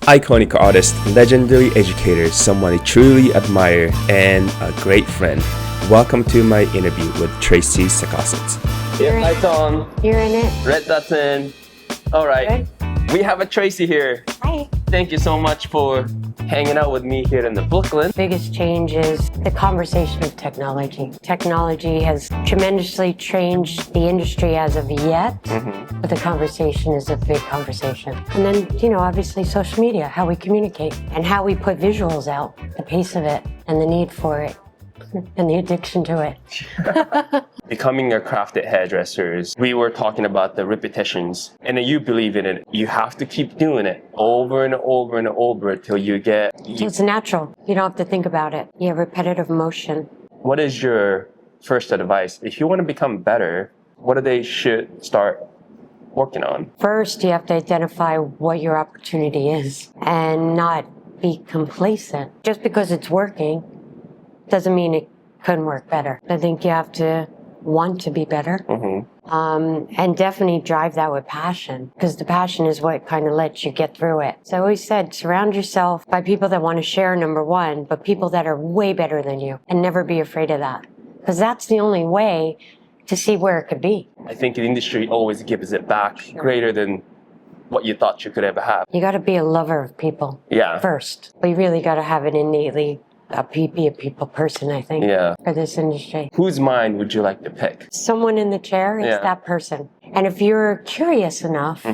iconic artist, legendary educator, someone I truly admire, and a great friend. Welcome to my interview with Tracy Sakosset. You're Hi in- Tom. You're in it. Red Dutton. All right. We have a Tracy here. Hi. Thank you so much for hanging out with me here in the Brooklyn. Biggest change is the conversation of technology. Technology has tremendously changed the industry as of yet, but the conversation is a big conversation. And then, obviously social media, how we communicate and how we put visuals out, the pace of it and the need for it and the addiction to it. Becoming a crafted hairdresser, we were talking about the repetitions, and you believe in it. You have to keep doing it over and over and over till you get. So it's natural. You don't have to think about it. You have repetitive motion. What is your first advice if you want to become better? What do they should start working on? First, you have to identify what your opportunity is and not be complacent. Just because it's working doesn't mean it couldn't work better. I think you have to want to be better, and definitely drive that with passion, because the passion is what kind of lets you get through it. So I always said, surround yourself by people that want to share, number one, but people that are way better than you, and never be afraid of that, because that's the only way to see where it could be. I think the industry always gives it back greater than what you thought you could ever have. You got to be a lover of people first, but you really got to have it innately. Be a people person, I think, for this industry. Whose mind would you like to pick? Someone in the chair, it's that person. And if you're curious enough,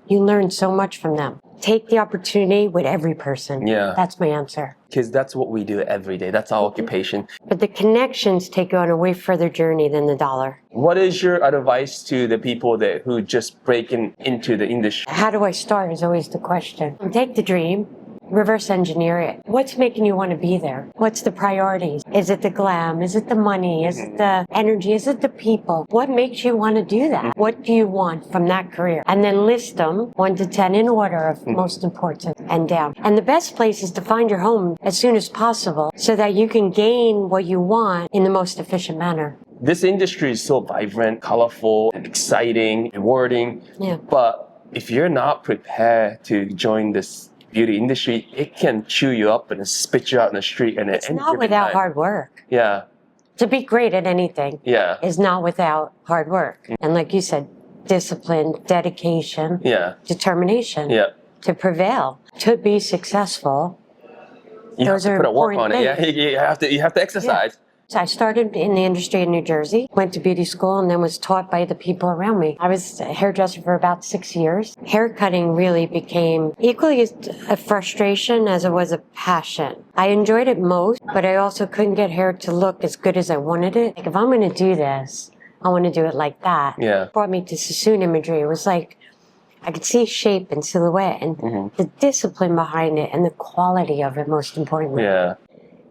you learn so much from them. Take the opportunity with every person. That's my answer. Because that's what we do every day. That's our occupation. But the connections take you on a way further journey than the dollar. What is your advice to the people who just breaking into the industry? How do I start is always the question. Take the dream. Reverse engineer it. What's making you want to be there? What's the priorities? Is it the glam? Is it the money? Is it the energy? Is it the people? What makes you want to do that? What do you want from that career? And then list them 1 to 10 in order of most important and down. And the best place is to find your home as soon as possible so that you can gain what you want in the most efficient manner. This industry is so vibrant, colorful, exciting, rewarding. But if you're not prepared to join this beauty industry, it can chew you up and spit you out in the street. And it's not without hard work. To be great at anything is not without hard work. And like you said, discipline, dedication, determination to prevail, to be successful. You have to put a work on it. You have to exercise. So I started in the industry in New Jersey, went to beauty school, and then was taught by the people around me. I was a hairdresser for about 6 years. Haircutting really became equally a frustration as it was a passion. I enjoyed it most, but I also couldn't get hair to look as good as I wanted it. Like, if I'm going to do this, I want to do it like that. It brought me to Sassoon imagery. It was like I could see shape and silhouette and the discipline behind it and the quality of it, most importantly.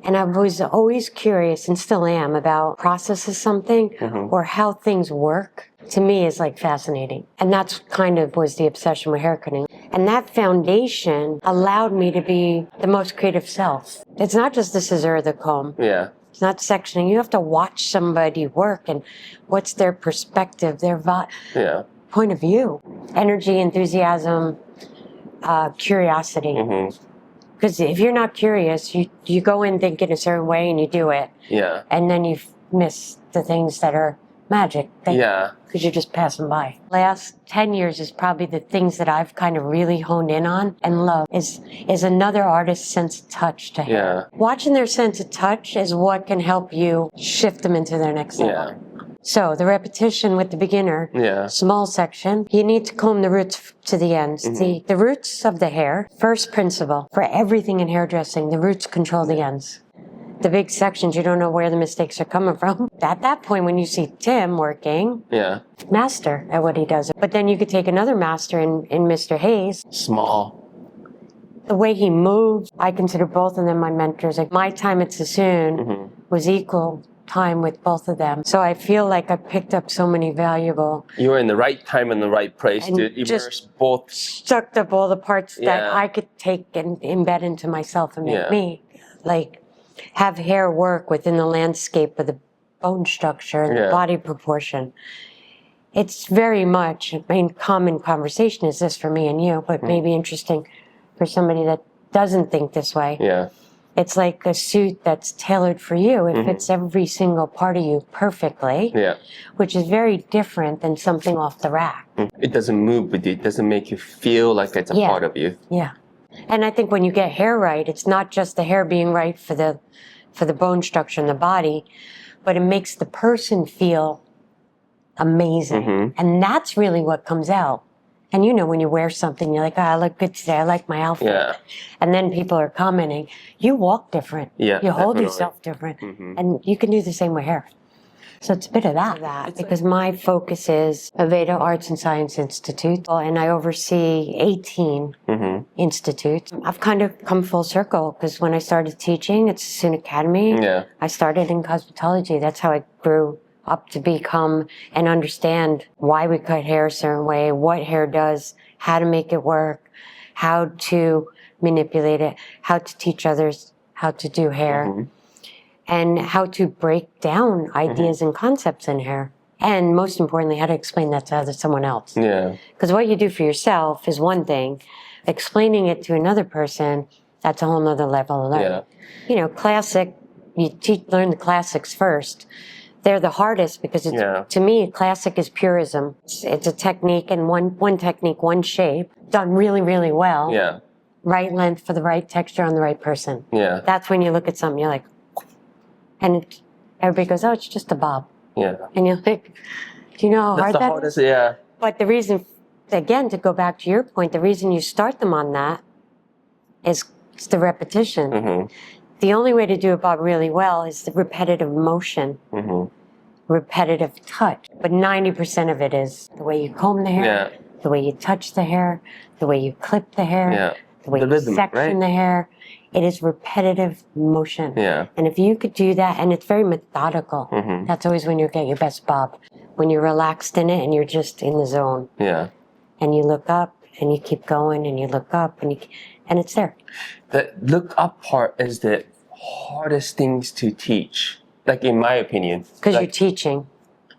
And I was always curious, and still am, about process of something or how things work. To me, is like fascinating. And that's kind of was the obsession with haircutting. And that foundation allowed me to be the most creative self. It's not just the scissor or the comb. It's not sectioning. You have to watch somebody work and what's their perspective, their point of view. Energy, enthusiasm, curiosity. Because if you're not curious, you go in thinking a certain way and you do it. And then you miss the things that are magic. Because you're just passing by. Last 10 years is probably the things that I've kind of really honed in on and love is another artist's sense of touch to hair. Watching their sense of touch is what can help you shift them into their next level. So the repetition with the beginner, small section, you need to comb the roots to the ends. The roots of the hair, first principle, for everything in hairdressing, the roots control the ends. The big sections, you don't know where the mistakes are coming from. At that point, when you see Tim working, master at what he does. But then you could take another master in Mr. Hayes. Small. The way he moves, I consider both of them my mentors. Like, my time at Sassoon was equal time with both of them. So I feel like I picked up so many valuable... You were in the right time and the right place to immerse both. Sucked up all the parts that I could take and embed into myself and make me. Like, have hair work within the landscape of the bone structure and the body proportion. It's very much, common conversation is this for me and you, but maybe interesting for somebody that doesn't think this way. Yeah. It's like a suit that's tailored for you. It fits every single part of you perfectly, Yeah. which is very different than something off the rack. It doesn't move with you. It doesn't make you feel like it's a Yeah. part of you. Yeah. And I think when you get hair right, it's not just the hair being right for the bone structure in the body, but it makes the person feel amazing. And that's really what comes out. And you know, when you wear something, you're like, oh, I look good today. I like my outfit. Yeah. And then people are commenting, you walk different. Yeah, You hold definitely. yourself different. And you can do the same with hair. So it's a bit of that because my focus is Aveda Arts and Science Institute, and I oversee 18 institutes. I've kind of come full circle because when I started teaching at Sassoon Academy, Yeah. I started in cosmetology. That's how I grew up to become and understand why we cut hair a certain way, what hair does, how to make it work, how to manipulate it, how to teach others how to do hair, and how to break down ideas and concepts in hair. And most importantly, how to explain that to someone else. Yeah. Because what you do for yourself is one thing. Explaining it to another person, that's a whole nother level of learning. Yeah. You know, classic, learn the classics first. They're the hardest because it's, to me, classic is purism. It's a technique and one technique, one shape, done really, really well. Yeah. Right length for the right texture on the right person. Yeah. That's when you look at something, you're like, and everybody goes, oh, it's just a bob. Yeah. And you're like, do you know how That's hard the that hardest. is? Yeah. But the reason, again, to go back to your point, the reason you start them on that is it's the repetition. The only way to do a bob really well is the repetitive motion, repetitive touch. But 90% of it is the way you comb the hair, the way you touch the hair, the way you clip the hair, the way The you rhythm, section the hair. It is repetitive motion. Yeah. And if you could do that, and it's very methodical, that's always when you get your best bob. When you're relaxed in it and you're just in the zone. Yeah. And you look up and you keep going and you look up and it's there. The look up part is the hardest things to teach, like in my opinion. Because Like, you're teaching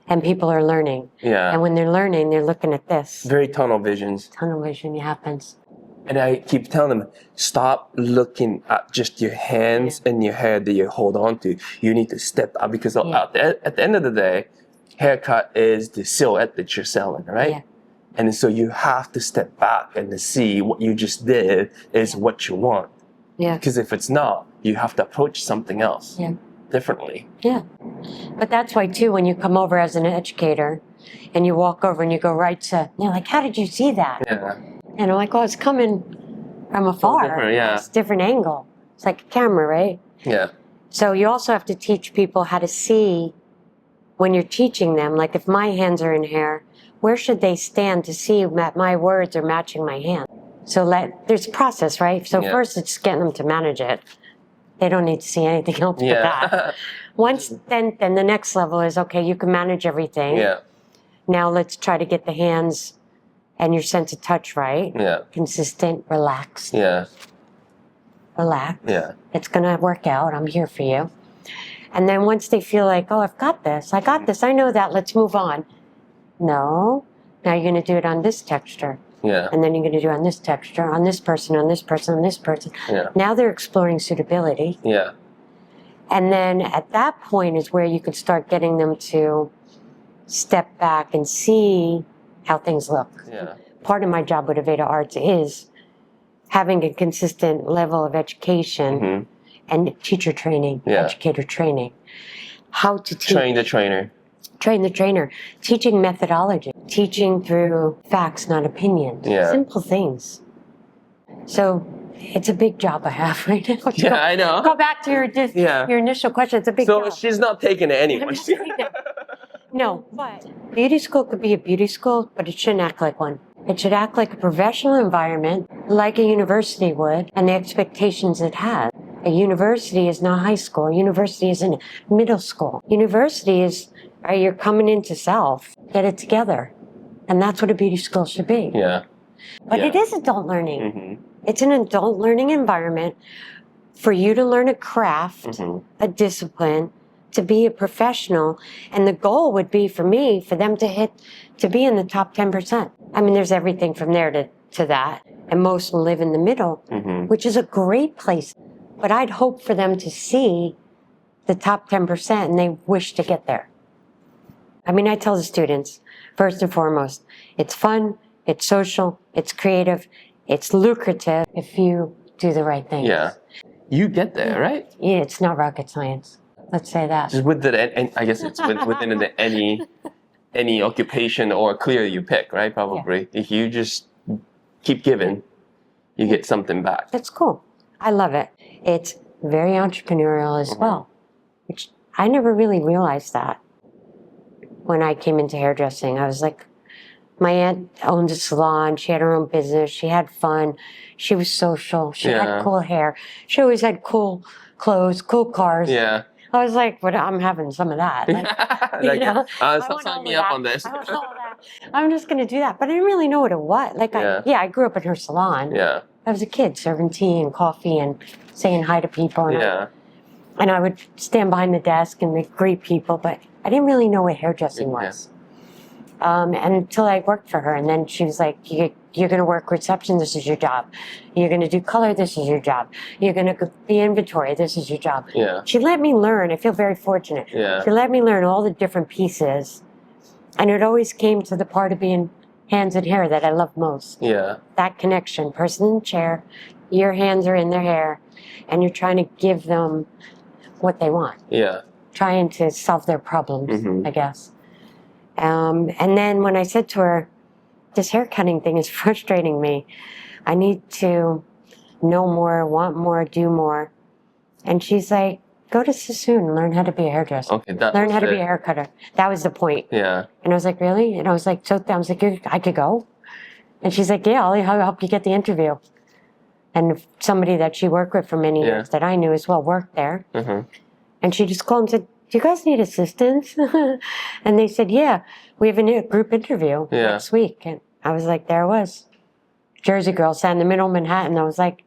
and people are learning. yeah. And when they're learning, they're looking at this. Very tunnel visions. Tunnel vision happens. And I keep telling them, stop looking at just your hands and your hair that you hold on to. You need to step up because at the end of the day, haircut is the silhouette that you're selling, right? Yeah. And so you have to step back and to see what you just did is what you want. Yeah. Because if it's not, you have to approach something else differently. Yeah. But that's why, too, when you come over as an educator and you walk over and you go right to, they're like, how did you see that? Yeah. And I'm like, oh, it's coming from afar. different, yeah. It's a different angle. It's like a camera, right? Yeah. So you also have to teach people how to see when you're teaching them, like if my hands are in hair, where should they stand to see that my words are matching my hand? So there's a process, right? So first it's getting them to manage it. They don't need to see anything else but that. Once then the next level is, okay, you can manage everything. Yeah. Now let's try to get the hands and your sense of touch right. Yeah. Consistent, relaxed. Yeah. Relax. Yeah. It's going to work out. I'm here for you. And then once they feel like, oh, I've got this. I got this. I know that. Let's move on. No. Now you're going to do it on this texture. Yeah. And then you're going to do it on this texture, on this person, on this person, on this person. Yeah. Now they're exploring suitability. Yeah. And then at that point is where you could start getting them to step back and see how things look. Yeah. Part of my job with Aveda Arts is having a consistent level of education and teacher training, educator training. How to teach. Train the trainer. Train the trainer. Teaching methodology. Teaching through facts, not opinions. Yeah. Simple things. So it's a big job I have right now. Yeah, I know. Go back to your initial question. It's a big job. So she's not taking it anyway. I'm not saying that. No, but beauty school could be a beauty school, but it shouldn't act like one. It should act like a professional environment, like a university would, and the expectations it has. A university is not high school. A university isn't middle school. University is, you're coming into self, get it together. And that's what a beauty school should be. Yeah. But it is adult learning. It's an adult learning environment for you to learn a craft, a discipline, to be a professional. And the goal would be for me, for them to be in the top 10%. I mean, there's everything from there to to that, and most live in the middle, which is a great place. But I'd hope for them to see the top 10% and they wish to get there. I mean, I tell the students, first and foremost, it's fun, it's social, it's creative, it's lucrative if you do the right things. Yeah. You get there, right? Yeah, it's not rocket science. Let's say that. Just and I guess it's within any occupation or career you pick, right? Probably. If you just keep giving, you get something back. That's cool. I love it. It's very entrepreneurial as well, which I never really realized that. When I came into hairdressing, I was like, my aunt owned a salon. She had her own business. She had fun. She was social. She had cool hair. She always had cool clothes, cool cars. Yeah. I was like, "What? I'm having some of that." Like, Sign me up on this. I'm just going to do that. But I didn't really know what it was. Like, I grew up in her salon. Yeah. I was a kid serving tea and coffee and saying hi to people. And I would stand behind the desk and greet people, but I didn't really know what hairdressing was. And until I worked for her. And then she was like, you're going to work reception, this is your job. You're going to do color, this is your job. You're going to be inventory, this is your job. Yeah. She let me learn. I feel very fortunate. Yeah. She let me learn all the different pieces. And it always came to the part of being hands and hair that I love most. Yeah. That connection, person in the chair, your hands are in their hair, and you're trying to give them what they want. Yeah. Trying to solve their problems, I guess. And then when I said to her, this hair cutting thing is frustrating me. I need to know more, want more, do more. And she's like, go to Sassoon and learn how to be a hairdresser. Okay, learn how to be a hair cutter. That was the point. Yeah. And I was like, really? And I was like, I could go? And she's like, yeah, I'll help you get the interview. And somebody that she worked with for many years that I knew as well worked there. And she just called and said, do you guys need assistance? And they said, yeah, we have a group interview next week. And I was like, there I was. Jersey girl sat in the middle of Manhattan. I was like,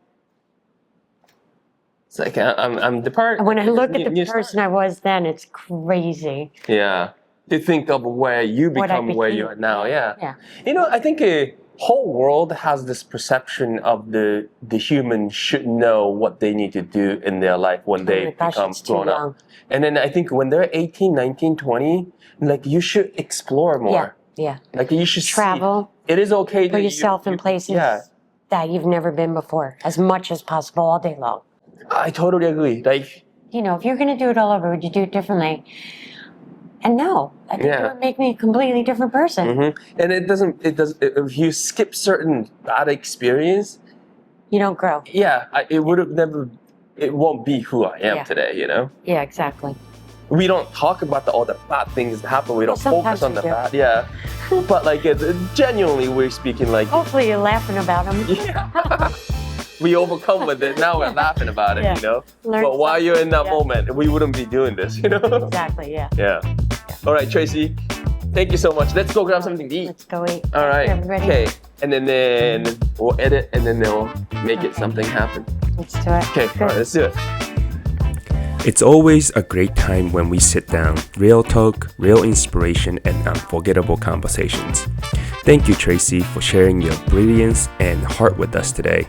it's like, I'm the part. When I look at the person I was then, it's crazy. Yeah. To think of where you become where you are now. Yeah. You know, I think a whole world has this perception of the human should know what they need to do in their life when they become grown up. And then I think when they're 18, 19, 20, like you should explore more. Yeah. Like you should travel. It is okay to put yourself in places that you've never been before, as much as possible all day long. I totally agree. Like, you know, if you're going to do it all over, would you do it differently? And no, I think it would make me a completely different person. And if you skip certain bad experience, you don't grow. Yeah, it won't be who I am today, you know? Yeah, exactly. We don't talk about all the bad things that happen. We don't focus on the bad. Yeah. But like, genuinely, we're speaking like... Hopefully you're laughing about them. Yeah. We overcome with it. Now we're laughing about it, you know? But while you're in that moment, we wouldn't be doing this, you know? Exactly, Yeah. All right, Tracy. Thank you so much. Let's go grab something to eat. Let's go eat. All right. Okay. And then we'll edit and then they'll make it something happen. Let's do it. Okay. All right, let's do it. It's always a great time when we sit down, real talk, real inspiration, and unforgettable conversations. Thank you, Tracy, for sharing your brilliance and heart with us today.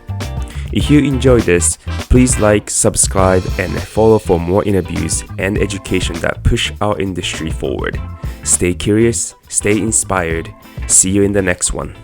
If you enjoyed this, please like, subscribe, and follow for more interviews and education that push our industry forward. Stay curious, stay inspired. See you in the next one.